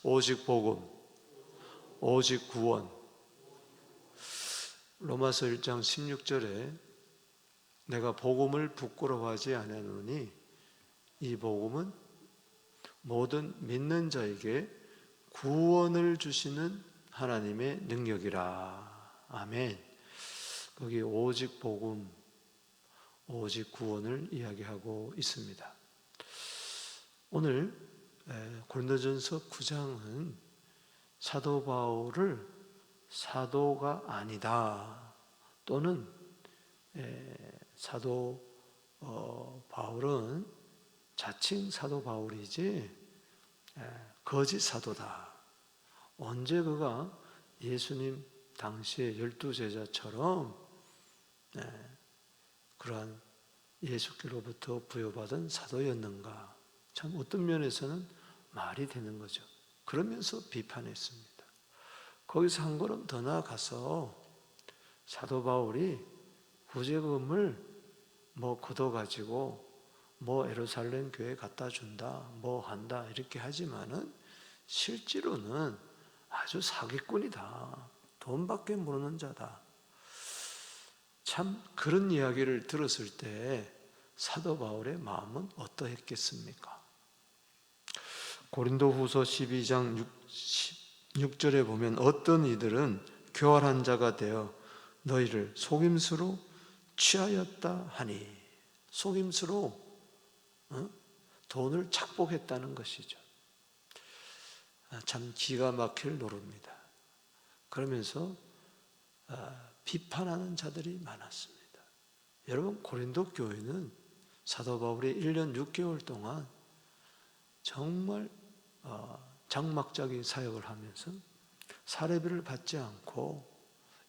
오직 복음, 오직 구원. 로마서 1장 16절에 내가 복음을 부끄러워하지 아니하노니 이 복음은 모든 믿는 자에게 구원을 주시는 하나님의 능력이라. 아멘. 거기 오직 복음, 오직 구원을 이야기하고 있습니다. 오늘 고린도전서 9장은 사도 바울을 사도가 아니다, 또는 사도 바울은 자칭 사도 바울이지 거짓 사도다. 언제 그가 예수님 당시의 12제자처럼 그러한 예수께로부터 부여받은 사도였는가? 참 어떤 면에서는 말이 되는 거죠. 그러면서 비판했습니다. 거기서 한 걸음 더 나아가서 사도 바울이 구제금을 걷어가지고 예루살렘 교회에 갖다 준다, 한다 이렇게 하지만은 실제로는 아주 사기꾼이다, 돈밖에 모르는 자다. 참 그런 이야기를 들었을 때 사도 바울의 마음은 어떠했겠습니까? 고린도후서 12장 6절에 보면 어떤 이들은 교활한 자가 되어 너희를 속임수로 취하였다 하니, 속임수로 돈을 착복했다는 것이죠. 참 기가 막힐 노릇입니다. 그러면서 비판하는 자들이 많았습니다. 여러분, 고린도 교회는 사도 바울이 1년 6개월 동안 정말 장막자기 사역을 하면서 사례비를 받지 않고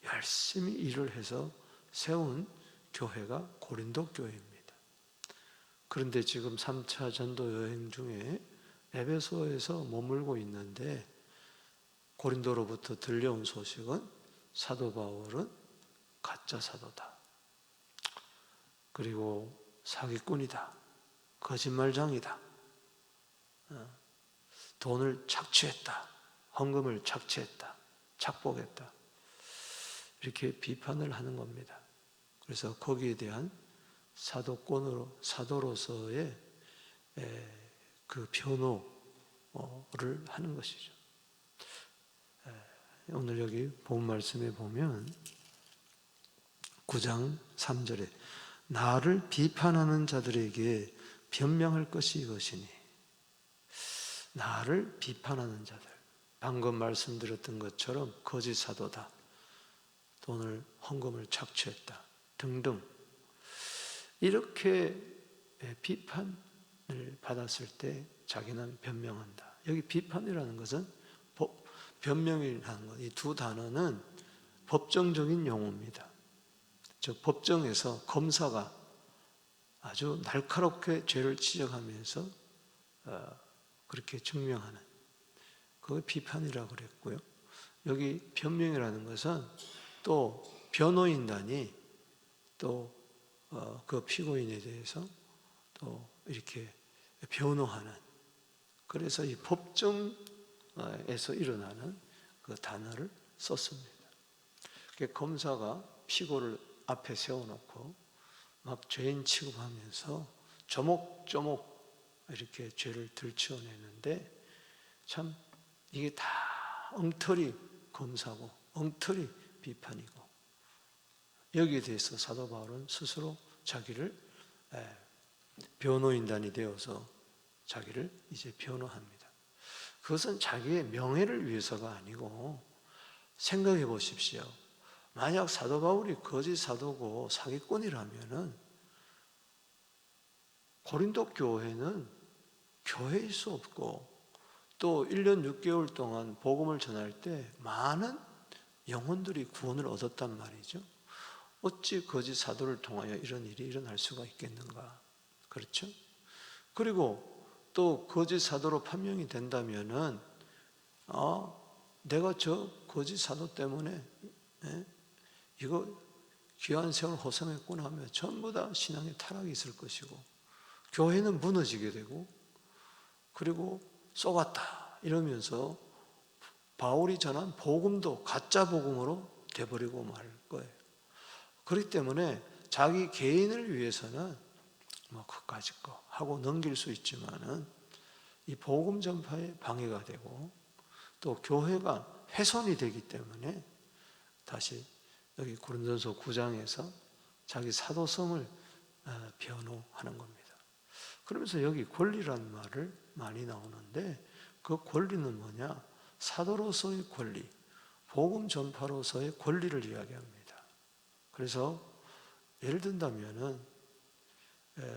열심히 일을 해서 세운 교회가 고린도 교회입니다. 그런데 지금 3차 전도 여행 중에 에베소에서 머물고 있는데 고린도로부터 들려온 소식은 사도 바울은 가짜 사도다, 그리고 사기꾼이다, 거짓말장이다, 돈을 착취했다, 헌금을 착취했다, 착복했다, 이렇게 비판을 하는 겁니다. 그래서 거기에 대한 사도로서의 그 변호를 하는 것이죠. 오늘 여기 본 말씀에 보면 9장 3절에 나를 비판하는 자들에게 변명할 것이 이것이니, 나를 비판하는 자들, 방금 말씀드렸던 것처럼 거짓 사도다, 돈을 헌금을 착취했다 등등, 이렇게 비판을 받았을 때 자기는 변명한다. 여기 비판이라는 것은 변명이라는 것, 이 두 단어는 법정적인 용어입니다. 즉 법정에서 검사가 아주 날카롭게 죄를 지적하면서 그렇게 증명하는, 그걸 비판이라고 그랬고요. 여기 변명이라는 것은 또 변호인단이 또 그 피고인에 대해서 또 이렇게 변호하는, 그래서 이 법정에서 일어나는 그 단어를 썼습니다. 검사가 피고를 앞에 세워놓고 막 죄인 취급하면서 조목조목 이렇게 죄를 들추어내는데, 참 이게 다 엉터리 검사고 엉터리 비판이고, 여기에 대해서 사도 바울은 스스로 자기를 변호인단이 되어서 자기를 이제 변호합니다. 그것은 자기의 명예를 위해서가 아니고, 생각해 보십시오. 만약 사도 바울이 거짓 사도고 사기꾼이라면은 고린도 교회는 교회일 수 없고, 또 1년 6개월 동안 복음을 전할 때 많은 영혼들이 구원을 얻었단 말이죠. 어찌 거짓 사도를 통하여 이런 일이 일어날 수가 있겠는가? 그렇죠? 그리고 또 거짓 사도로 판명이 된다면은 내가 저 거짓 사도 때문에 이거 귀한 세월 호송했구나 하면 전부 다 신앙의 타락이 있을 것이고, 교회는 무너지게 되고, 그리고 쏘갔다 이러면서 바울이 전한 복음도 가짜 복음으로 돼버리고 말 거예요. 그렇기 때문에 자기 개인을 위해서는 뭐 그까짓 거 하고 넘길 수 있지만은 이 복음 전파에 방해가 되고 또 교회가 훼손이 되기 때문에 다시 여기 고린도전서 9장에서 자기 사도성을 변호하는 겁니다. 그러면서 여기 권리란 말을 많이 나오는데 그 권리는 뭐냐? 사도로서의 권리, 복음 전파로서의 권리를 이야기합니다. 그래서 예를 든다면은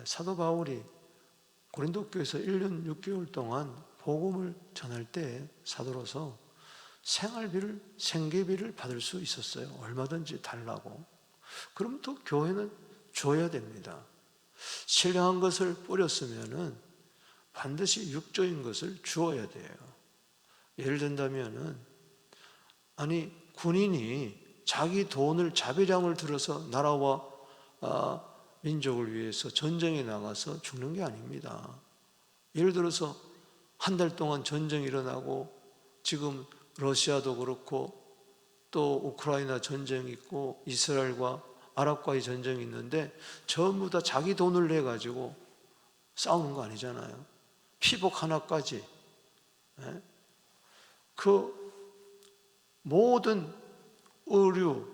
사도 바울이 고린도 교회에서 1년 6개월 동안 복음을 전할 때 사도로서 생활비를, 생계비를 받을 수 있었어요. 얼마든지 달라고. 그럼 또 교회는 줘야 됩니다. 신령한 것을 뿌렸으면은 반드시 육조인 것을 주어야 돼요. 예를 든다면은 아니 군인이 자기 돈을 자비량을 들어서 나라와 민족을 위해서 전쟁에 나가서 죽는 게 아닙니다. 예를 들어서 한 달 동안 전쟁이 일어나고 지금 러시아도 그렇고 또 우크라이나 전쟁이 있고 이스라엘과 아랍과의 전쟁이 있는데 전부 다 자기 돈을 내 가지고 싸우는 거 아니잖아요. 피복 하나까지 그 모든 의류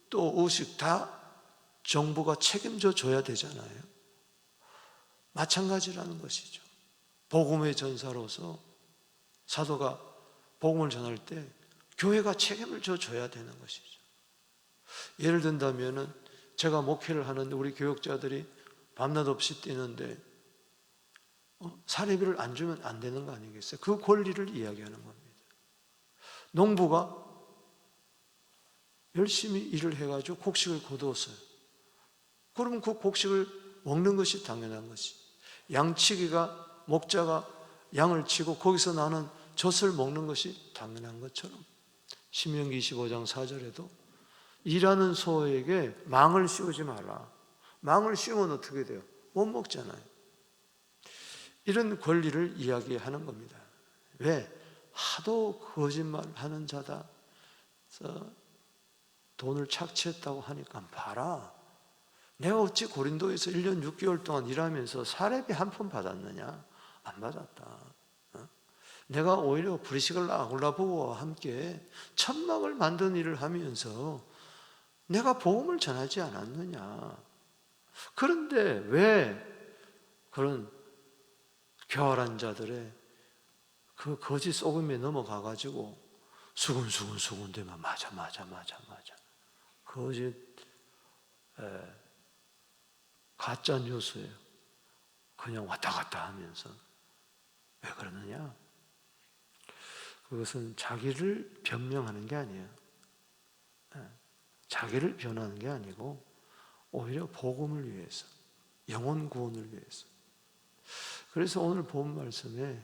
또 의식 다 정부가 책임져 줘야 되잖아요. 마찬가지라는 것이죠. 복음의 전사로서 사도가 복음을 전할 때 교회가 책임을 져줘야 되는 것이죠. 예를 든다면은 제가 목회를 하는데 우리 교역자들이 밤낮 없이 뛰는데 사례비를 안 주면 안 되는 거 아니겠어요? 그 권리를 이야기하는 겁니다. 농부가 열심히 일을 해가지고 곡식을 거두었어요. 그러면 그 곡식을 먹는 것이 당연한 것이, 양치기가 목자가 양을 치고 거기서 나는 젖을 먹는 것이 당연한 것처럼 신명기 25장 4절에도 일하는 소에게 망을 씌우지 마라. 망을 씌우면 어떻게 돼요? 못 먹잖아요. 이런 권리를 이야기하는 겁니다. 왜? 하도 거짓말하는 자다. 돈을 착취했다고 하니까 봐라. 내가 어찌 고린도에서 1년 6개월 동안 일하면서 사례비 한 푼 받았느냐? 안 받았다. 내가 오히려 브리시글라 아굴라보고와 함께 천막을 만든 일을 하면서 내가 복음을 전하지 않았느냐? 그런데 왜 그런 교활한 자들의 그 거짓 속임에 넘어가가지고 수근수근 되면 맞아 거짓 가짜 뉴스예요. 그냥 왔다 갔다 하면서 왜 그러느냐? 그것은 자기를 변명하는 게 아니에요. 자기를 변하는 게 아니고 오히려 복음을 위해서, 영혼 구원을 위해서. 그래서 오늘 본 말씀에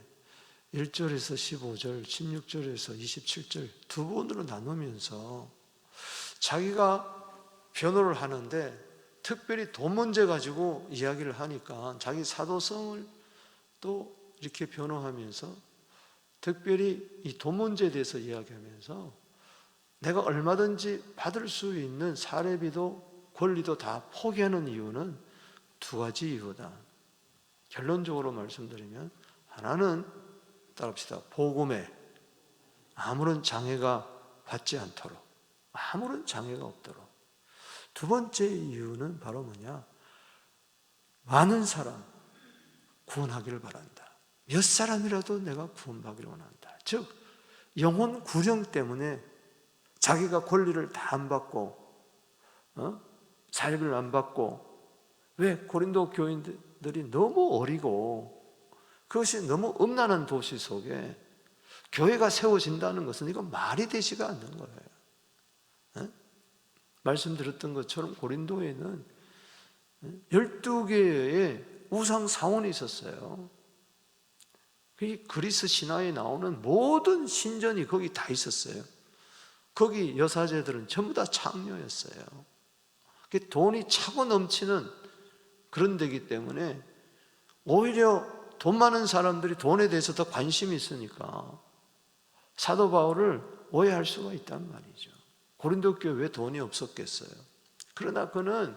1절에서 15절, 16절에서 27절 두 번으로 나누면서 자기가 변호를 하는데 특별히 돈 문제 가지고 이야기를 하니까 자기 사도성을 또 이렇게 변호하면서 특별히 이 돈 문제에 대해서 이야기하면서 내가 얼마든지 받을 수 있는 사례비도 권리도 다 포기하는 이유는 두 가지 이유다. 결론적으로 말씀드리면 하나는 따라합시다. 복음에 아무런 장애가 받지 않도록, 아무런 장애가 없도록. 두 번째 이유는 바로 뭐냐? 많은 사람 구원하기를 바란다. 몇 사람이라도 내가 구원받기를 원한다. 즉 영혼 구령 때문에 자기가 권리를 다 안 받고 사례비를 안 받고, 왜? 고린도 교인들이 너무 어리고 그것이 너무 음란한 도시 속에 교회가 세워진다는 것은 이건 말이 되지가 않는 거예요. 말씀드렸던 것처럼 고린도에는 12개의 우상 사원이 있었어요. 그리스 신화에 나오는 모든 신전이 거기 다 있었어요. 거기 여사제들은 전부 다 창녀였어요. 돈이 차고 넘치는 그런 데기 때문에 오히려 돈 많은 사람들이 돈에 대해서 더 관심이 있으니까 사도 바울을 오해할 수가 있단 말이죠. 고린도 교회 왜 돈이 없었겠어요? 그러나 그는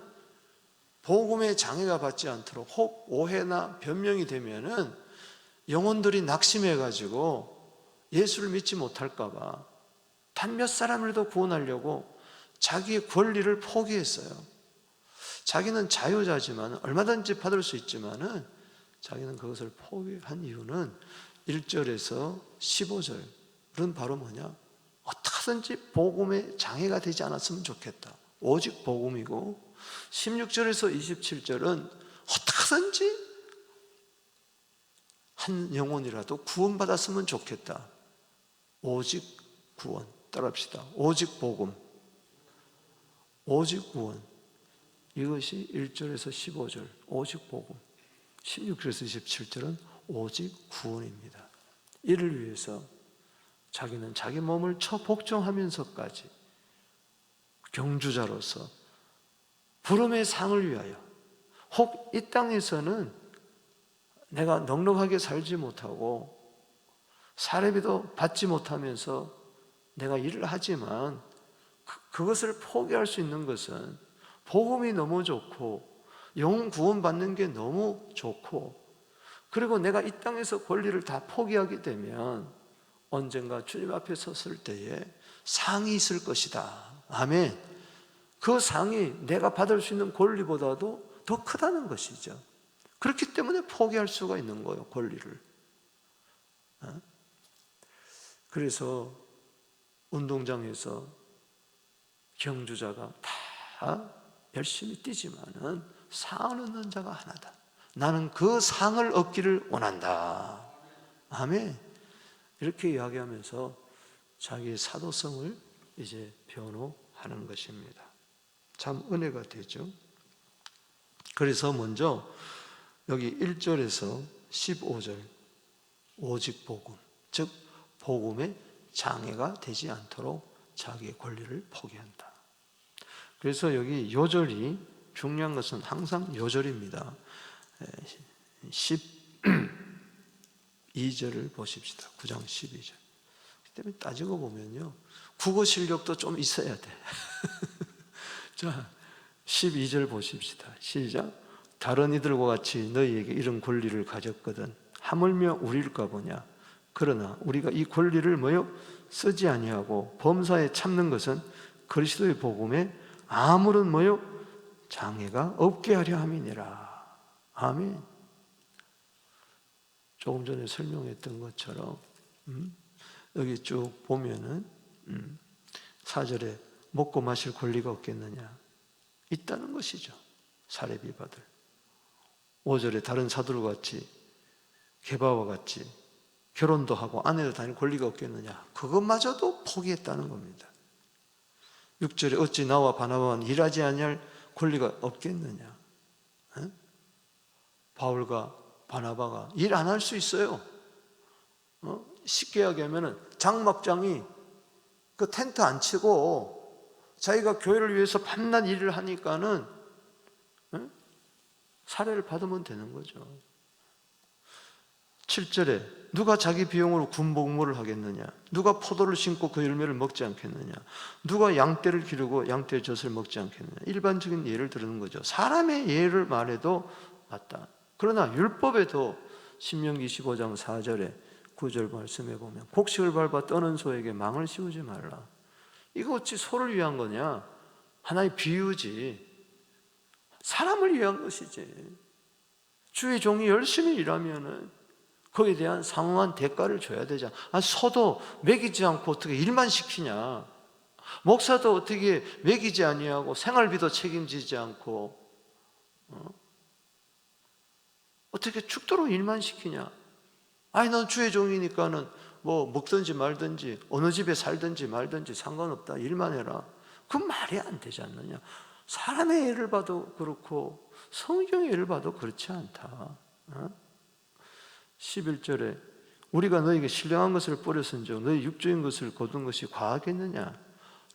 복음의 장애가 받지 않도록 혹 오해나 변명이 되면은 영혼들이 낙심해가지고 예수를 믿지 못할까 봐 단 몇 사람이라도 구원하려고 자기의 권리를 포기했어요. 자기는 자유자지만 얼마든지 받을 수 있지만은 자기는 그것을 포기한 이유는 1절에서 15절은 바로 뭐냐? 어떻게든지 복음의 장애가 되지 않았으면 좋겠다. 오직 복음이고 16절에서 27절은 어떻게든지 한 영혼이라도 구원받았으면 좋겠다. 오직 구원. 따라합시다. 오직 복음. 오직 구원. 이것이 1절에서 15절 오직 복음, 16절에서 27절은 오직 구원입니다. 이를 위해서 자기는 자기 몸을 처복종하면서까지 경주자로서 부름의 상을 위하여 혹 이 땅에서는 내가 넉넉하게 살지 못하고 사례비도 받지 못하면서 내가 일을 하지만 그것을 포기할 수 있는 것은 복음이 너무 좋고 영혼 구원받는 게 너무 좋고 그리고 내가 이 땅에서 권리를 다 포기하게 되면 언젠가 주님 앞에 섰을 때에 상이 있을 것이다. 아멘. 그 상이 내가 받을 수 있는 권리보다도 더 크다는 것이죠. 그렇기 때문에 포기할 수가 있는 거예요, 권리를. 그래서 운동장에서 경주자가 다 열심히 뛰지만은 상을 얻는 자가 하나다. 나는 그 상을 얻기를 원한다. 아멘. 이렇게 이야기하면서 자기의 사도성을 이제 변호하는 것입니다. 참 은혜가 되죠. 그래서 먼저 여기 1절에서 15절 오직 복음, 즉 복음의 장애가 되지 않도록 자기의 권리를 포기한다. 그래서 여기 요절이 중요한 것은 항상 요절입니다. 12절을 보십시다. 9장 12절. 그 때문에 따지고 보면요, 국어 실력도 좀 있어야 돼. 자, 12절 보십시다. 시작. 다른 이들과 같이 너희에게 이런 권리를 가졌거든 하물며 우리일까 보냐. 그러나 우리가 이 권리를 뭐요? 쓰지 아니하고 범사에 참는 것은 그리스도의 복음에 아무런 뭐요? 장애가 없게 하려 함이니라. 아멘. 조금 전에 설명했던 것처럼 여기 쭉 보면은 4절에 먹고 마실 권리가 없겠느냐? 있다는 것이죠. 사례비 받을. 5절에 다른 사도들과 같이 게바와 같이 결혼도 하고 아내도 다닐 권리가 없겠느냐? 그것마저도 포기했다는 겁니다. 6절에 어찌 나와 바나바는 일하지 아니할 권리가 없겠느냐? 바울과 바나바가 일 안 할 수 있어요. 쉽게 이야기하면 장막장이 그 텐트 안 치고 자기가 교회를 위해서 밤낮 일을 하니까는 사례를 받으면 되는 거죠. 7절에 누가 자기 비용으로 군복무를 하겠느냐? 누가 포도를 심고 그 열매를 먹지 않겠느냐? 누가 양떼를 기르고 양떼의 젖을 먹지 않겠느냐? 일반적인 예를 들는 거죠. 사람의 예를 말해도 맞다. 그러나 율법에도 신명기 15장 4절에 9절 말씀해 보면 곡식을 밟아 떠는 소에게 망을 씌우지 말라. 이거 어찌 소를 위한 거냐? 하나의 비유지. 사람을 위한 것이지. 주의 종이 열심히 일하면은 거기에 대한 상응한 대가를 줘야 되잖아. 소도 먹이지 않고 어떻게 일만 시키냐? 목사도 어떻게 먹이지 아니하고 생활비도 책임지지 않고 어떻게 죽도록 일만 시키냐? 아니 넌 주의 종이니까는 뭐 먹든지 말든지 어느 집에 살든지 말든지 상관없다. 일만 해라. 그건 말이 안 되지 않느냐? 사람의 예를 봐도 그렇고 성경의 예를 봐도 그렇지 않다. 11절에 우리가 너에게 신령한 것을 뿌렸은즉 너희 육적인 것을 거둔 것이 과하겠느냐?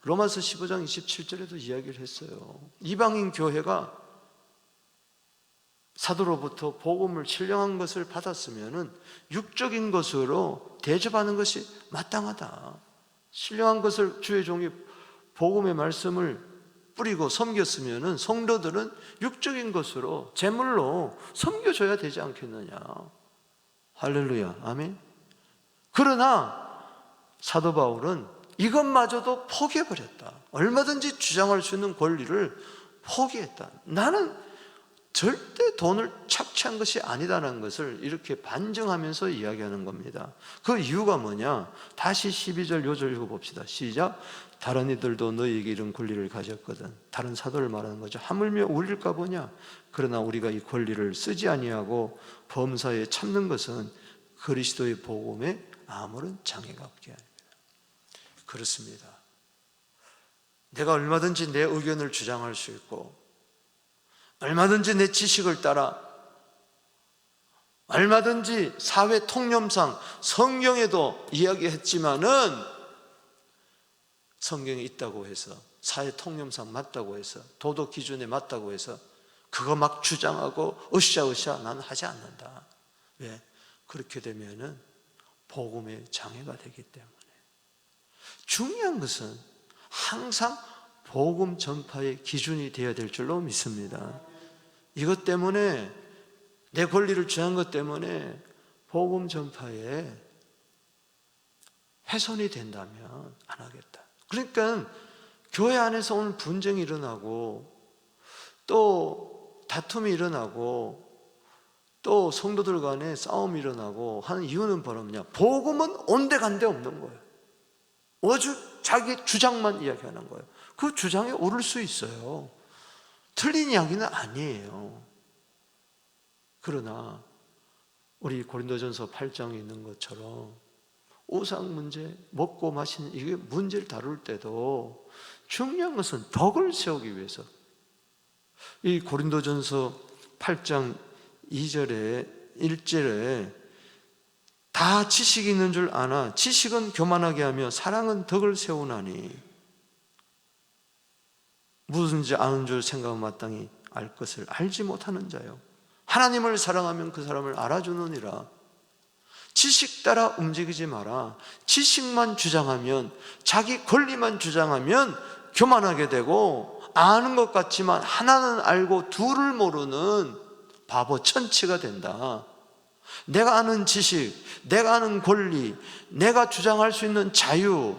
로마서 15장 27절에도 이야기를 했어요. 이방인 교회가 사도로부터 복음을 신령한 것을 받았으면은 육적인 것으로 대접하는 것이 마땅하다. 신령한 것을 주의 종이 복음의 말씀을 뿌리고 섬겼으면은 성도들은 육적인 것으로 제물로 섬겨줘야 되지 않겠느냐. 할렐루야, 아멘. 그러나 사도 바울은 이것마저도 포기해버렸다. 얼마든지 주장할 수 있는 권리를 포기했다. 나는 절대 돈을 착취한 것이 아니다라는 것을 이렇게 반증하면서 이야기하는 겁니다. 그 이유가 뭐냐? 다시 12절 요절 읽어봅시다. 시작. 다른 이들도 너희에게 이런 권리를 가졌거든. 다른 사도를 말하는 거죠. 하물며 우리일까 보냐? 그러나 우리가 이 권리를 쓰지 아니하고 범사에 참는 것은 그리스도의 복음에 아무런 장애가 없게 합니다. 그렇습니다. 내가 얼마든지 내 의견을 주장할 수 있고, 얼마든지 내 지식을 따라, 얼마든지 사회 통념상 성경에도 이야기했지만은 성경에 있다고 해서, 사회 통념상 맞다고 해서, 도덕 기준에 맞다고 해서 그거 막 주장하고 으쌰으쌰 나는 하지 않는다. 왜? 그렇게 되면은 복음의 장애가 되기 때문에. 중요한 것은 항상 복음 전파의 기준이 되어야 될 줄로 믿습니다. 이것 때문에, 내 권리를 주장한 것 때문에 복음 전파에 훼손이 된다면 안 하겠다. 그러니까 교회 안에서 오늘 분쟁이 일어나고 또 다툼이 일어나고 또 성도들 간에 싸움이 일어나고 하는 이유는 바로 뭐냐? 복음은 온데간데 없는 거예요. 오직 자기 주장만 이야기하는 거예요. 그 주장에 오를 수 있어요. 틀린 이야기는 아니에요. 그러나 우리 고린도전서 8장에 있는 것처럼 우상 문제, 먹고 마시는 이게 문제를 다룰 때도 중요한 것은 덕을 세우기 위해서, 이 고린도전서 8장 2절에 1절에 다 지식이 있는 줄 아나 지식은 교만하게 하며 사랑은 덕을 세우나니 무엇인지 아는 줄 생각하면 마땅히 알 것을 알지 못하는 자요. 하나님을 사랑하면 그 사람을 알아주느니라. 지식 따라 움직이지 마라. 지식만 주장하면, 자기 권리만 주장하면 교만하게 되고, 아는 것 같지만 하나는 알고 둘을 모르는 바보 천치가 된다. 내가 아는 지식, 내가 아는 권리, 내가 주장할 수 있는 자유,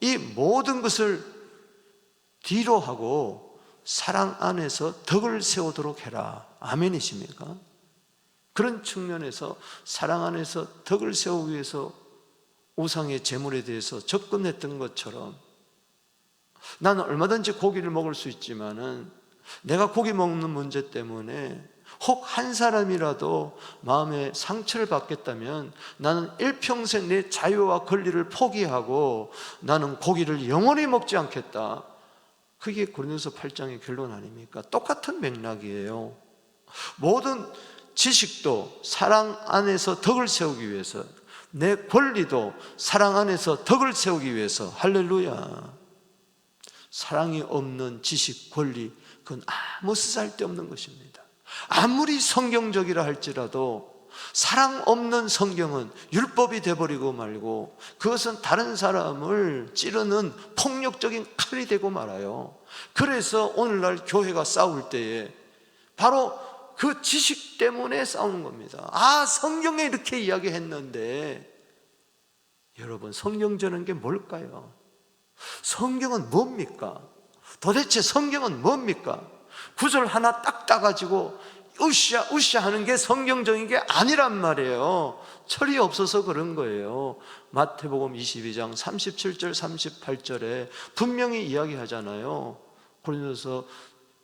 이 모든 것을 뒤로 하고 사랑 안에서 덕을 세우도록 해라. 아멘이십니까? 그런 측면에서 사랑 안에서 덕을 세우기 위해서 우상의 제물에 대해서 접근했던 것처럼, 나는 얼마든지 고기를 먹을 수 있지만은 내가 고기 먹는 문제 때문에 혹 한 사람이라도 마음에 상처를 받겠다면 나는 일평생 내 자유와 권리를 포기하고 나는 고기를 영원히 먹지 않겠다. 그게 고린도서 8장의 결론 아닙니까? 똑같은 맥락이에요. 모든 지식도 사랑 안에서 덕을 세우기 위해서, 내 권리도 사랑 안에서 덕을 세우기 위해서. 할렐루야. 사랑이 없는 지식, 권리, 그건 아무 쓰잘데없는 것입니다. 아무리 성경적이라 할지라도 사랑 없는 성경은 율법이 되어버리고 말고 그것은 다른 사람을 찌르는 폭력적인 칼이 되고 말아요. 그래서 오늘날 교회가 싸울 때에 바로 그 지식 때문에 싸우는 겁니다. 아, 성경에 이렇게 이야기했는데. 여러분, 성경전한 게 뭘까요? 성경은 뭡니까? 도대체 성경은 뭡니까? 구절 하나 딱 따가지고 으쌰 하는 게 성경적인 게 아니란 말이에요. 철이 없어서 그런 거예요. 마태복음 22장 37절 38절에 분명히 이야기하잖아요. 고린도서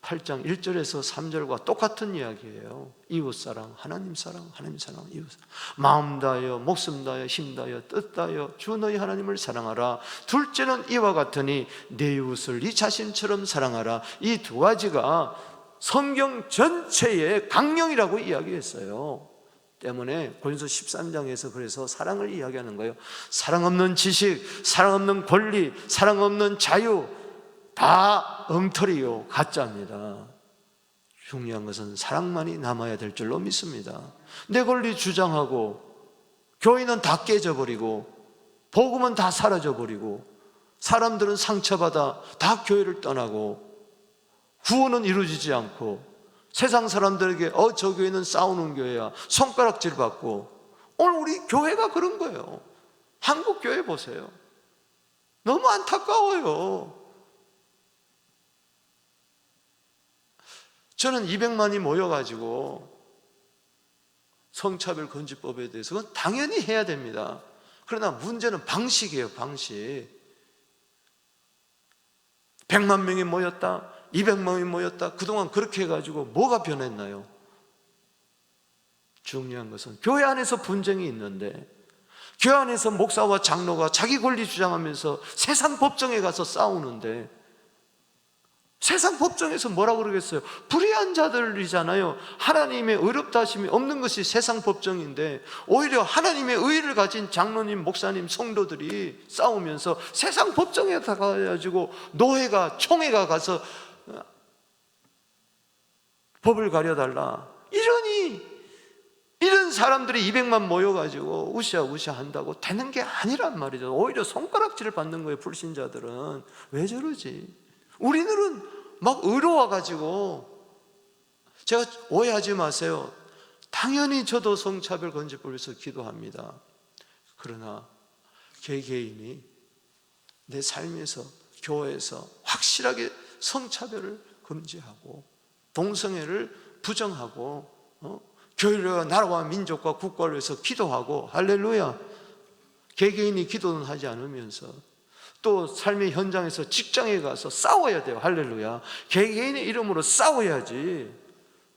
8장 1절에서 3절과 똑같은 이야기예요. 이웃사랑, 하나님 사랑, 하나님 사랑, 이웃사랑. 마음 다하여, 목숨 다하여, 힘 다하여, 뜻 다하여 주 너희 하나님을 사랑하라. 둘째는 이와 같으니 내 이웃을 네 자신처럼 사랑하라. 이 두 가지가 성경 전체의 강령이라고 이야기했어요. 때문에 고린도서 13장에서 그래서 사랑을 이야기하는 거예요. 사랑 없는 지식, 사랑 없는 권리, 사랑 없는 자유, 다 엉터리요, 가짜입니다. 중요한 것은 사랑만이 남아야 될 줄로 믿습니다. 내 권리 주장하고 교회는 다 깨져버리고 복음은 다 사라져버리고 사람들은 상처받아 다 교회를 떠나고 구원은 이루어지지 않고 세상 사람들에게 저 교회는 싸우는 교회야 손가락질 받고, 오늘 우리 교회가 그런 거예요. 한국 교회 보세요. 너무 안타까워요. 저는 200만이 모여가지고 성차별 금지법에 대해서 그건 당연히 해야 됩니다. 그러나 문제는 방식이에요. 방식. 100만 명이 모였다, 200명이 모였다, 그동안 그렇게 해가지고 뭐가 변했나요? 중요한 것은 교회 안에서 분쟁이 있는데 교회 안에서 목사와 장로가 자기 권리 주장하면서 세상 법정에 가서 싸우는데, 세상 법정에서 뭐라고 그러겠어요? 불의한 자들이잖아요. 하나님의 의롭다 하심이 없는 것이 세상 법정인데 오히려 하나님의 의를 가진 장로님, 목사님, 성도들이 싸우면서 세상 법정에 가가지고 노회가, 총회가 가서 법을 가려달라, 이런 사람들이 200만 모여가지고 우시아우시아 한다고 되는 게 아니란 말이죠. 오히려 손가락질을 받는 거예요. 불신자들은. 왜 저러지? 우리들은 막 의로워가지고, 제가 오해하지 마세요. 당연히 저도 성차별 금지법을 위해서 기도합니다. 그러나 개개인이 내 삶에서, 교회에서 확실하게 성차별을 금지하고 동성애를 부정하고 교회와 나라와 민족과 국가를 위해서 기도하고, 할렐루야, 개개인이 기도는 하지 않으면서 또 삶의 현장에서 직장에 가서 싸워야 돼요. 할렐루야. 개개인의 이름으로 싸워야지.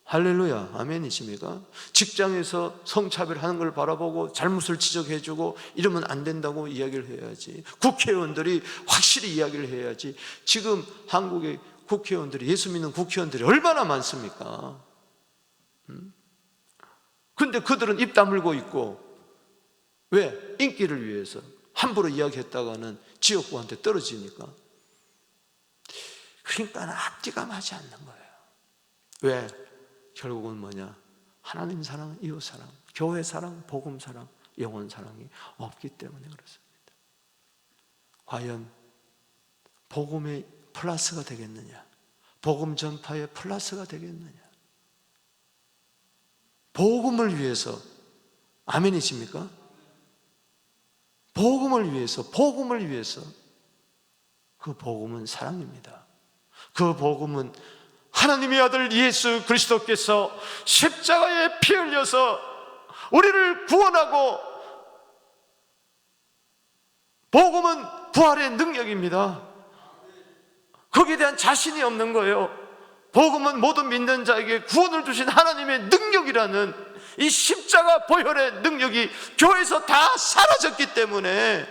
할렐루야. 아멘이십니까? 직장에서 성차별하는 걸 바라보고 잘못을 지적해주고 이러면 안 된다고 이야기를 해야지. 국회의원들이 확실히 이야기를 해야지. 지금 한국의 국회의원들이, 예수 믿는 국회의원들이 얼마나 많습니까? 근데 그들은 입 다물고 있고, 왜? 인기를 위해서 함부로 이야기했다가는 지역구한테 떨어지니까. 그러니까 앞뒤가 맞지 않는 거예요. 왜? 결국은 뭐냐? 하나님 사랑, 이웃 사랑, 교회 사랑, 복음 사랑, 영혼 사랑이 없기 때문에 그렇습니다. 과연 복음의 플러스가 되겠느냐? 복음 전파의 플러스가 되겠느냐? 복음을 위해서, 아멘이십니까? 복음을 위해서, 복음을 위해서. 그 복음은 사랑입니다. 그 복음은 하나님의 아들 예수 그리스도께서 십자가에 피 흘려서 우리를 구원하고, 복음은 부활의 능력입니다. 거기에 대한 자신이 없는 거예요. 복음은 모든 믿는 자에게 구원을 주신 하나님의 능력이라는 이 십자가 보혈의 능력이 교회에서 다 사라졌기 때문에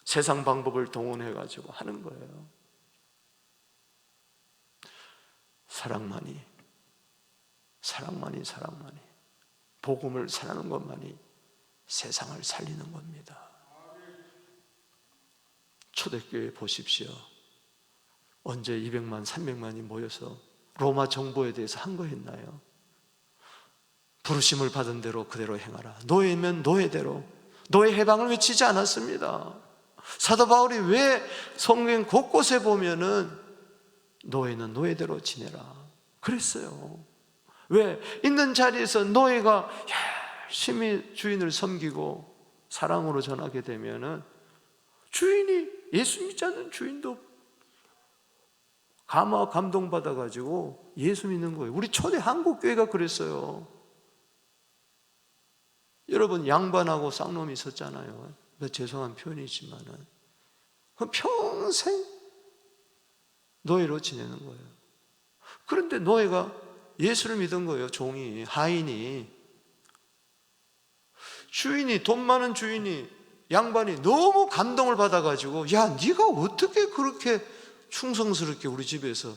세상 방법을 동원해가지고 하는 거예요. 사랑만이 복음을 사랑하는 것만이 세상을 살리는 겁니다. 초대교회 보십시오. 언제 200만, 300만이 모여서 로마 정부에 대해서 한 거 했나요? 부르심을 받은 대로 그대로 행하라. 노예면 노예대로, 노예 해방을 외치지 않았습니다. 사도 바울이 왜 성경 곳곳에 보면은 노예는 노예대로 지내라 그랬어요. 왜? 있는 자리에서 노예가 열심히 주인을 섬기고 사랑으로 전하게 되면은 주인이, 예수 믿지 않는 주인도 감동받아가지고 예수 믿는 거예요. 우리 초대 한국교회가 그랬어요. 여러분, 양반하고 쌍놈이 있었잖아요. 죄송한 표현이지만은 평생 노예로 지내는 거예요. 그런데 노예가 예수를 믿은 거예요. 종이, 하인이. 주인이, 돈 많은 주인이, 양반이 너무 감동을 받아가지고, 야, 네가 어떻게 그렇게 충성스럽게 우리 집에서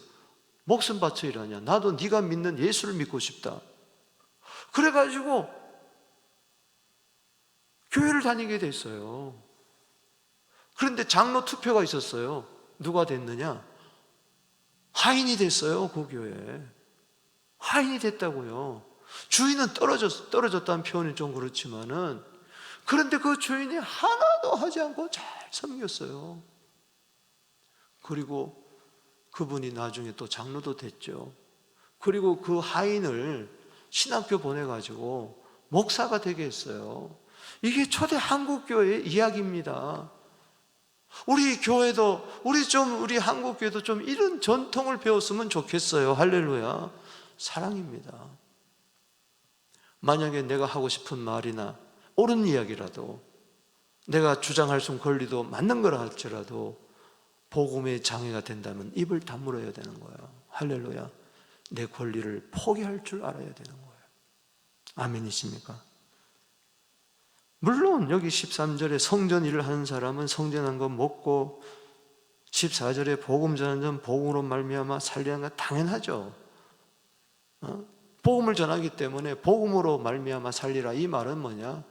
목숨 바쳐 일하냐? 나도 네가 믿는 예수를 믿고 싶다. 그래가지고 교회를 다니게 됐어요. 그런데 장로 투표가 있었어요. 누가 됐느냐? 하인이 됐어요, 그 교회에. 하인이 됐다고요. 주인은 떨어졌다는 표현이 좀 그렇지만은, 그런데 그 주인이 하나도 하지 않고 잘 섬겼어요. 그리고 그분이 나중에 또 장로도 됐죠. 그리고 그 하인을 신학교 보내가지고 목사가 되게 했어요. 이게 초대 한국교회의 이야기입니다. 우리 교회도, 우리 한국교회도 좀 이런 전통을 배웠으면 좋겠어요. 할렐루야. 사랑입니다. 만약에 내가 하고 싶은 말이나 옳은 이야기라도, 내가 주장할 수 있는 권리도 맞는 거라 할지라도 복음의 장애가 된다면 입을 다물어야 되는 거예요. 할렐루야. 내 권리를 포기할 줄 알아야 되는 거예요. 아멘이십니까? 물론 여기 13절에 성전 일을 하는 사람은 성전한 거 먹고, 14절에 복음 전하는 자는 복음으로 말미암아 살리는 건 당연하죠. 복음을 전하기 때문에 복음으로 말미암아 살리라. 이 말은 뭐냐?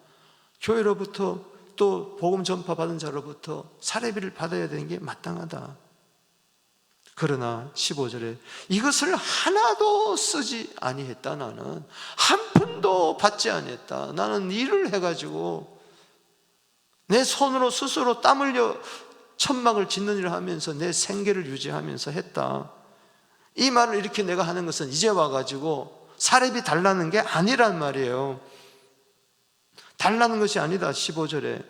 교회로부터 또 복음 전파 받은 자로부터 사례비를 받아야 되는 게 마땅하다. 그러나 15절에 이것을 하나도 쓰지 아니했다. 나는 한 푼도 받지 아니했다. 나는 일을 해가지고 내 손으로 스스로 땀 흘려 천막을 짓는 일을 하면서 내 생계를 유지하면서 했다. 이 말을 이렇게 내가 하는 것은 이제 와가지고 사례비 달라는 게 아니란 말이에요. 달라는 것이 아니다. 15절에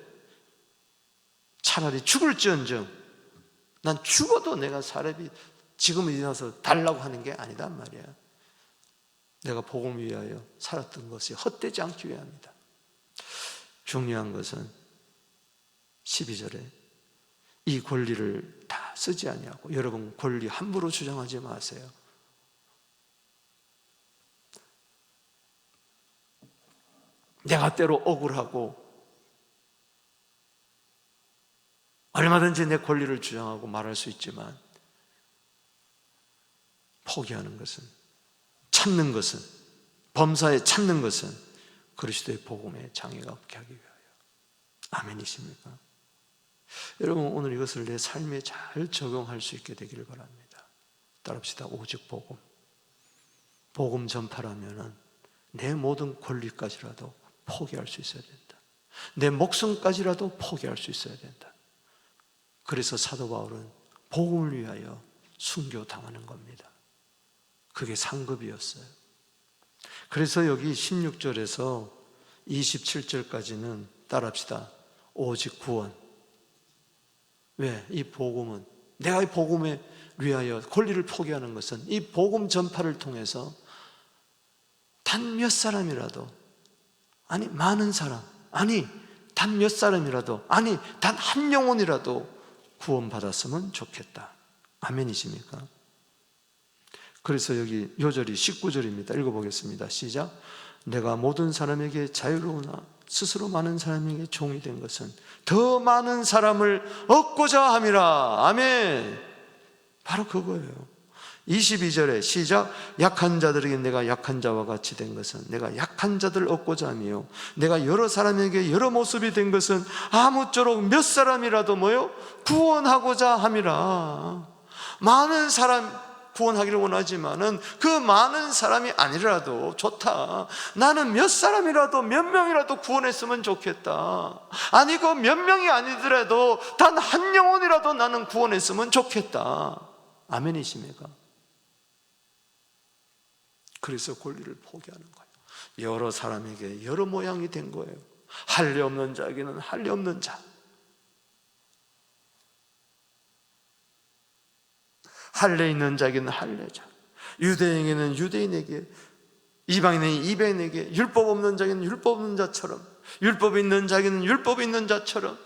차라리 죽을지언정 난 죽어도 내가 사례비 지금 일어나서 달라고 하는 게 아니다 말이야. 내가 복음을 위하여 살았던 것이 헛되지 않기 위함이다. 중요한 것은 12절에 이 권리를 다 쓰지 아니하고, 여러분 권리 함부로 주장하지 마세요. 내가 때로 억울하고 얼마든지 내 권리를 주장하고 말할 수 있지만, 포기하는 것은, 참는 것은, 범사에 참는 것은 그리스도의 복음에 장애가 없게 하기 위하여. 아멘이십니까? 여러분 오늘 이것을 내 삶에 잘 적용할 수 있게 되기를 바랍니다. 따라합시다. 오직 복음. 복음 전파라면은 내 모든 권리까지라도 포기할 수 있어야 된다. 내 목숨까지라도 포기할 수 있어야 된다. 그래서 사도 바울은 복음을 위하여 순교당하는 겁니다. 그게 상급이었어요. 그래서 여기 16절에서 27절까지는 따라합시다. 오직 구원. 왜? 이 복음은, 내가 이 복음에 위하여 권리를 포기하는 것은 이 복음 전파를 통해서 단 몇 사람이라도, 아니 많은 사람, 아니 단 몇 사람이라도, 아니 단 한 영혼이라도 구원받았으면 좋겠다. 아멘이십니까? 그래서 여기 요절이 19절입니다. 읽어보겠습니다. 시작. 내가 모든 사람에게 자유로우나 스스로 많은 사람에게 종이 된 것은 더 많은 사람을 얻고자 함이라. 아멘. 바로 그거예요. 22절에 시작. 약한 자들에게 내가 약한 자와 같이 된 것은 내가 약한 자들을 얻고자 함이요, 내가 여러 사람에게 여러 모습이 된 것은 아무쪼록 몇 사람이라도 뭐요? 구원하고자 함이라. 많은 사람 구원하기를 원하지만은 그 많은 사람이 아니라도 좋다. 나는 몇 사람이라도 몇 명이라도 구원했으면 좋겠다. 아니 그 몇 명이 아니더라도 단 한 영혼이라도 나는 구원했으면 좋겠다. 아멘이십니까? 그래서 권리를 포기하는 거예요. 여러 사람에게 여러 모양이 된 거예요. 할례 없는 자에게는 할례 없는 자, 할례 있는 자에게는 할례자, 유대인에게는 유대인에게, 이방인에게는 이방인에게, 율법 없는 자에게는 율법 없는 자처럼, 율법 있는 자에게는 율법 있는 자처럼.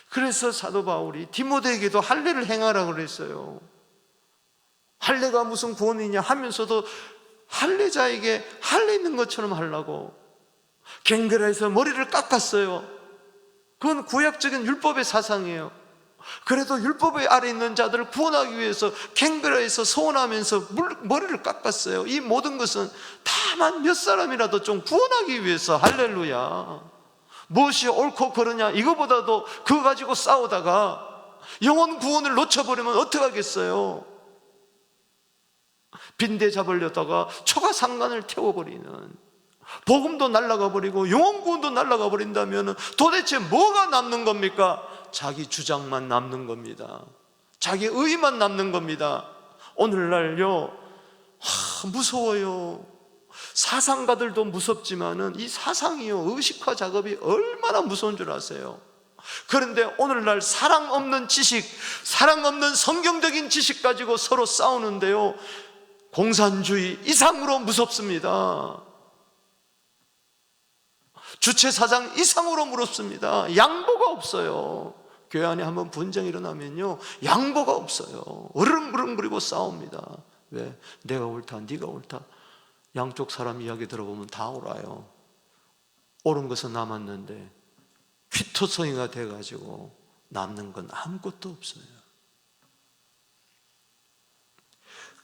그래서 사도 바울이 디모데에게도 할례를 행하라고 그랬어요. 할례가 무슨 구원이냐 하면서도 할례자에게 할례 있는 것처럼 하려고 갱그라에서 머리를 깎았어요. 그건 구약적인 율법의 사상이에요. 그래도 율법의 아래 있는 자들을 구원하기 위해서 갱그라에서 서원하면서 머리를 깎았어요. 이 모든 것은 다만 몇 사람이라도 좀 구원하기 위해서. 할렐루야. 무엇이 옳고 그르냐 이거보다도 그거 가지고 싸우다가 영혼 구원을 놓쳐버리면 어떡하겠어요? 빈대 잡으려다가 초가상간을 태워버리는, 복음도 날아가 버리고 영혼구원도 날아가 버린다면 도대체 뭐가 남는 겁니까? 자기 주장만 남는 겁니다. 자기 의만 남는 겁니다. 오늘날요, 무서워요. 사상가들도 무섭지만은 이 사상이요, 의식화 작업이 얼마나 무서운 줄 아세요? 그런데 오늘날 사랑 없는 지식, 사랑 없는 성경적인 지식 가지고 서로 싸우는데요, 공산주의 이상으로 무섭습니다. 주체사상 이상으로 무섭습니다. 양보가 없어요. 교회 안에 한번 분쟁이 일어나면요, 양보가 없어요. 으르렁으르렁거리고 싸웁니다. 왜? 내가 옳다, 네가 옳다. 양쪽 사람 이야기 들어보면 다 옳아요. 옳은 것은 남았는데 휘토성이가 돼가지고 남는 건 아무것도 없어요.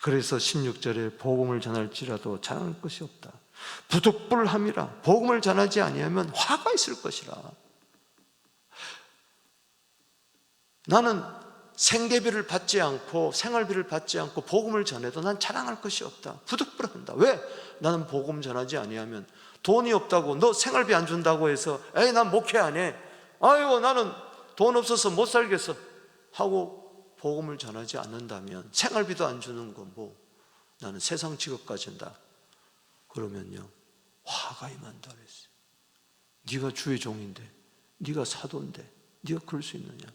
그래서 16절에 복음을 전할지라도 자랑할 것이 없다. 부득불함이라. 복음을 전하지 아니하면 화가 있을 것이라. 나는 생계비를 받지 않고 생활비를 받지 않고 복음을 전해도 난 자랑할 것이 없다. 부득불한다. 왜? 나는 복음 전하지 아니하면, 돈이 없다고 너 생활비 안 준다고 해서 에이 난 목회 안 해, 아이고 나는 돈 없어서 못 살겠어 하고 복음을 전하지 않는다면, 생활비도 안 주는 건 뭐 나는 세상 직업 가진다 그러면요, 화가 임한다 그랬어요. 네가 주의 종인데, 네가 사도인데 네가 그럴 수 있느냐?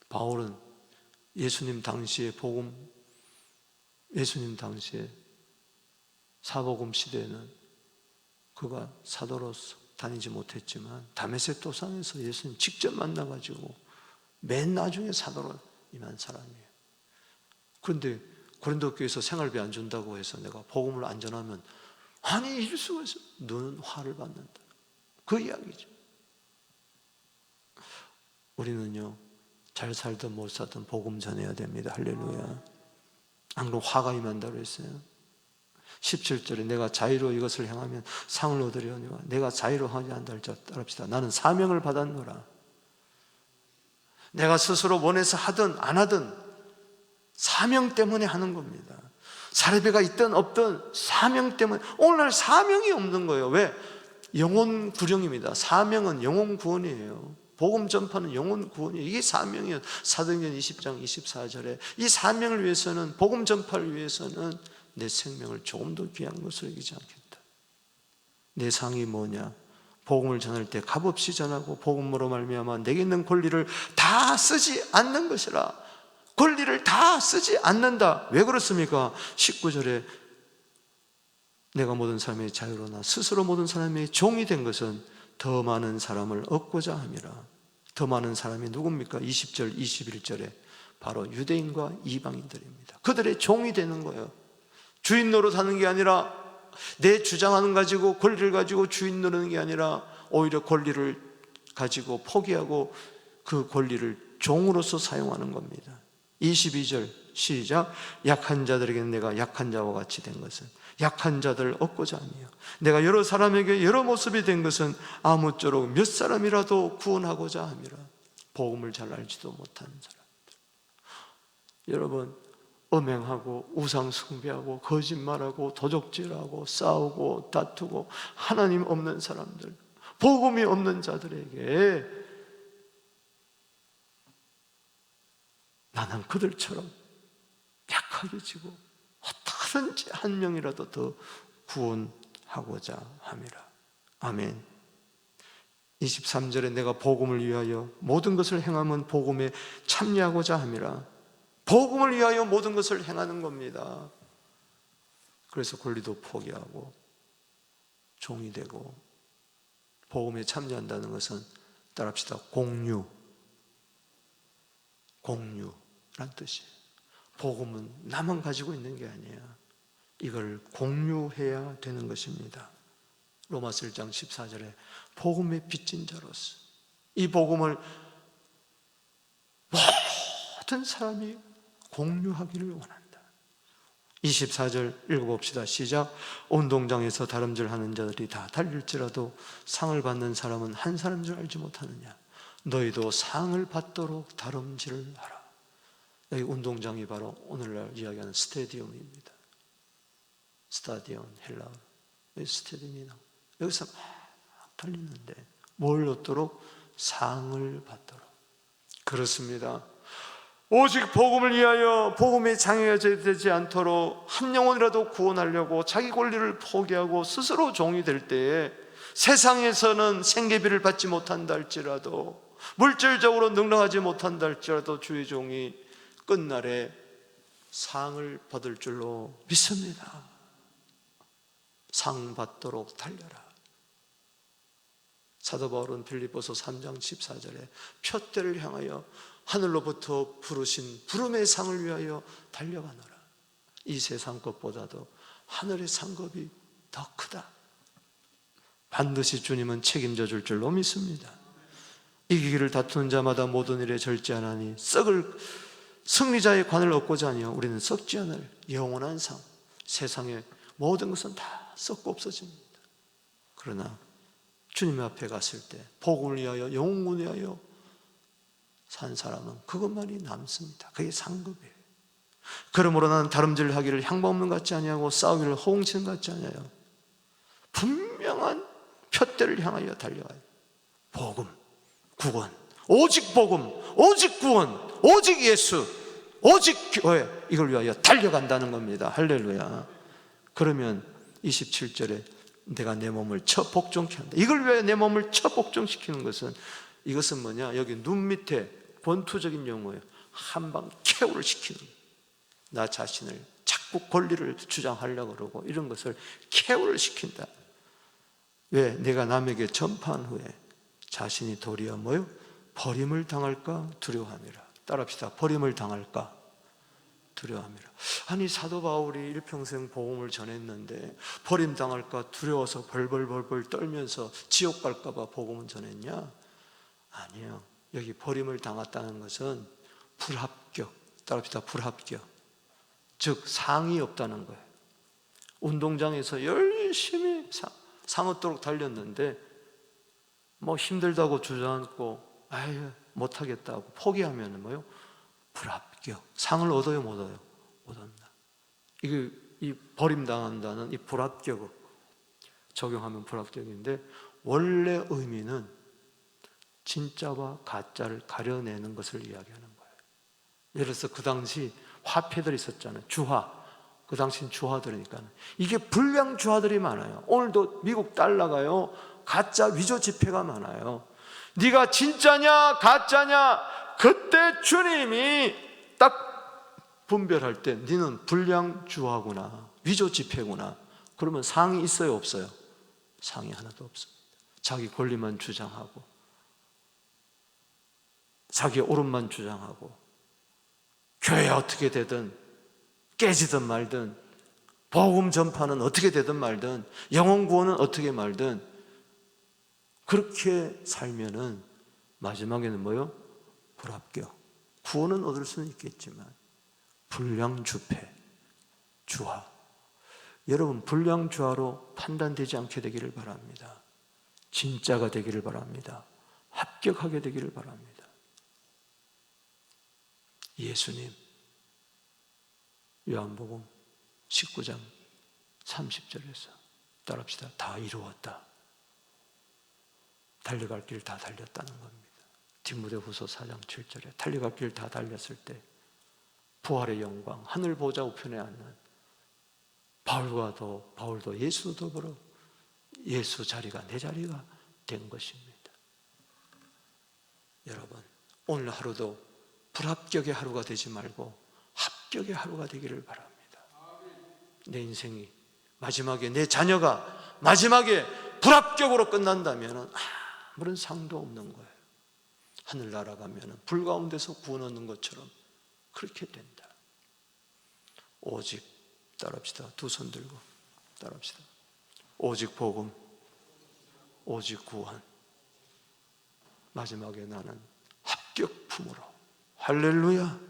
바울은 예수님 당시에 예수님 당시에 사복음 시대에는 그가 사도로서 다니지 못했지만 다메섹 도상에서 예수님 직접 만나가지고 맨 나중에 사도로 임한 사람이에요. 그런데 고린도 교회에서 생활비 안 준다고 해서 내가 복음을 안 전하면, 아니 이럴 수가 있어. 너는 화를 받는다. 그 이야기죠. 우리는요, 잘 살든 못 살든 복음 전해야 됩니다. 할렐루야. 안 그러면 화가 임한다고 했어요. 17절에 내가 자유로 이것을 행하면 상을 얻으려니와 내가 자유로 하지 않다 할지라도 나는 사명을 받았노라. 내가 스스로 원해서 하든 안 하든 사명 때문에 하는 겁니다. 사례비가 있든 없든 사명 때문에. 오늘날 사명이 없는 거예요. 왜? 영혼 구령입니다. 사명은 영혼 구원이에요. 복음 전파는 영혼 구원이에요. 이게 사명이에요. 사도행전 20장 24절에 이 사명을 위해서는, 복음 전파를 위해서는 내 생명을 조금 더 귀한 것으로 여기지 않겠다. 내 상이 뭐냐? 복음을 전할 때 값없이 전하고 복음으로 말미암아 내게 있는 권리를 다 쓰지 않는 것이라. 권리를 다 쓰지 않는다. 왜 그렇습니까? 19절에 내가 모든 사람의 자유로나 스스로 모든 사람의 종이 된 것은 더 많은 사람을 얻고자 함이라. 더 많은 사람이 누굽니까? 20절 21절에 바로 유대인과 이방인들입니다. 그들의 종이 되는 거예요. 주인 노릇하는 게 아니라, 내 주장하는 가지고 권리를 가지고 주인 노릇하는 게 아니라 오히려 권리를 가지고 포기하고 그 권리를 종으로서 사용하는 겁니다. 22절 시작. 약한 자들에게는 내가 약한 자와 같이 된 것은 약한 자들을 얻고자 하며, 내가 여러 사람에게 여러 모습이 된 것은 아무쪼록 몇 사람이라도 구원하고자 함이라. 복음을 잘 알지도 못하는 사람들, 여러분, 음행하고 우상 숭배하고 거짓말하고 도적질하고 싸우고 다투고 하나님 없는 사람들, 복음이 없는 자들에게 나는 그들처럼 약하게 지고 어떻게든지 한 명이라도 더 구원하고자 함이라. 아멘. 23절에 내가 복음을 위하여 모든 것을 행하면 복음에 참여하고자 함이라. 복음을 위하여 모든 것을 행하는 겁니다. 그래서 권리도 포기하고 종이 되고, 복음에 참여한다는 것은 따라합시다. 공유란 뜻이에요. 복음은 나만 가지고 있는 게 아니에요. 이걸 공유해야 되는 것입니다. 로마서 1장 14절에 복음의 빚진 자로서 이 복음을 모든 사람이 공유하기를 원한다. 24절 읽어봅시다. 시작. 운동장에서 다름질하는 자들이 다 달릴지라도 상을 받는 사람은 한 사람인 줄 알지 못하느냐? 너희도 상을 받도록 다름질을 하라. 여기 운동장이 바로 오늘날 이야기하는 스테디움입니다. 스타디온, 헬라어. 여기 스테디움이 나오고 여기서 막 달리는데 뭘 얻도록? 상을 받도록. 그렇습니다. 오직 복음을 위하여, 복음에 장애가 되지 않도록 한 영혼이라도 구원하려고 자기 권리를 포기하고 스스로 종이 될 때에 세상에서는 생계비를 받지 못한다 할지라도, 물질적으로 능력하지 못한다 할지라도 주의 종이 끝날에 상을 받을 줄로 믿습니다. 상 받도록 달려라. 사도 바울은 빌립보서 3장 14절에 표대를 향하여 하늘로부터 부르신 부름의 상을 위하여 달려가노라. 이 세상 것보다도 하늘의 상급이 더 크다. 반드시 주님은 책임져 줄 줄로 믿습니다. 이기기를 다투는 자마다 모든 일에 절제하나니 썩을 승리자의 관을 얻고자 하니요 우리는 썩지 않을 영원한 상. 세상의 모든 것은 다 썩고 없어집니다. 그러나 주님 앞에 갔을 때 복음을 위하여, 영혼을 위하여 산 사람은 그것만이 남습니다. 그게 상급이에요. 그러므로 나는 다름질 하기를 향방없는 같지 아니하고 싸우기를 허공치는 같지 아니하여 분명한 표대를 향하여 달려가요. 복음, 구원, 오직 복음, 오직 구원, 오직 예수, 오직 교회, 이걸 위하여 달려간다는 겁니다. 할렐루야. 그러면 27절에 내가 내 몸을 쳐 복종케 한다. 이걸 위하여 내 몸을 쳐 복종시키는 것은, 이것은 뭐냐? 여기 눈 밑에 권투적인 용어예요. 한방 KO를 시키는, 나 자신을 자꾸 권리를 주장하려고 그러고 이런 것을 KO를 시킨다. 왜? 내가 남에게 전파한 후에 자신이 도리어 뭐요? 버림을 당할까 두려워함이라. 따라합시다. 버림을 당할까 두려워함이라. 아니, 사도 바울이 일평생 복음을 전했는데 버림당할까 두려워서 벌벌벌벌 떨면서 지옥 갈까 봐 복음을 전했냐? 아니에요. 여기 버림을 당했다는 것은 불합격, 따라합시다. 불합격, 즉 상이 없다는 거예요. 운동장에서 열심히 상 얻도록 달렸는데 뭐 힘들다고 주저앉고 아유 못하겠다고 포기하면 뭐요? 불합격. 상을 얻어요, 못 얻어요? 못 얻는다. 이게 이 버림당한다는 이 불합격을 적용하면 불합격인데, 원래 의미는 진짜와 가짜를 가려내는 것을 이야기하는 거예요. 예를 들어서 그 당시 화폐들이 있었잖아요. 주화. 그 당시는 주화들이니까 이게 불량 주화들이 많아요. 오늘도 미국 달러가요 가짜 위조 지폐가 많아요. 네가 진짜냐 가짜냐 그때 주님이 딱 분별할 때 너는 불량 주화구나, 위조 지폐구나. 그러면 상이 있어요 없어요? 상이 하나도 없습니다. 자기 권리만 주장하고 자기 옳음만 주장하고 교회 어떻게 되든 깨지든 말든, 복음 전파는 어떻게 되든 말든, 영혼 구원은 어떻게 말든, 그렇게 살면은 마지막에는 뭐요? 불합격. 구원은 얻을 수는 있겠지만 불량주패, 주화. 여러분, 불량주화로 판단되지 않게 되기를 바랍니다. 진짜가 되기를 바랍니다. 합격하게 되기를 바랍니다. 예수님, 요한복음 19장 30절에서 따라합시다. 다 이루었다. 달려갈 길 다 달렸다는 겁니다. 디모데후서 4장 7절에 달려갈 길 다 달렸을 때 부활의 영광, 하늘 보좌 우편에 앉는 바울도 예수도 더불어 예수 자리가 내 자리가 된 것입니다. 여러분, 오늘 하루도 불합격의 하루가 되지 말고 합격의 하루가 되기를 바랍니다. 내 인생이 마지막에, 내 자녀가 마지막에 불합격으로 끝난다면 아무런 상도 없는 거예요. 하늘 날아가면 불 가운데서 구원 얻는 것처럼 그렇게 된다. 오직, 따라합시다. 두 손 들고 따라합시다. 오직 복음, 오직 구원. 마지막에 나는 합격품으로, 할렐루야,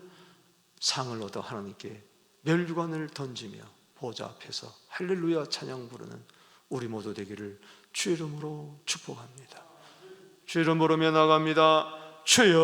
상을 얻어 하나님께 멸관을 던지며 보좌 앞에서 할렐루야 찬양 부르는 우리 모두 되기를 주 이름으로 축복합니다. 주 이름으로 나갑니다. 주여.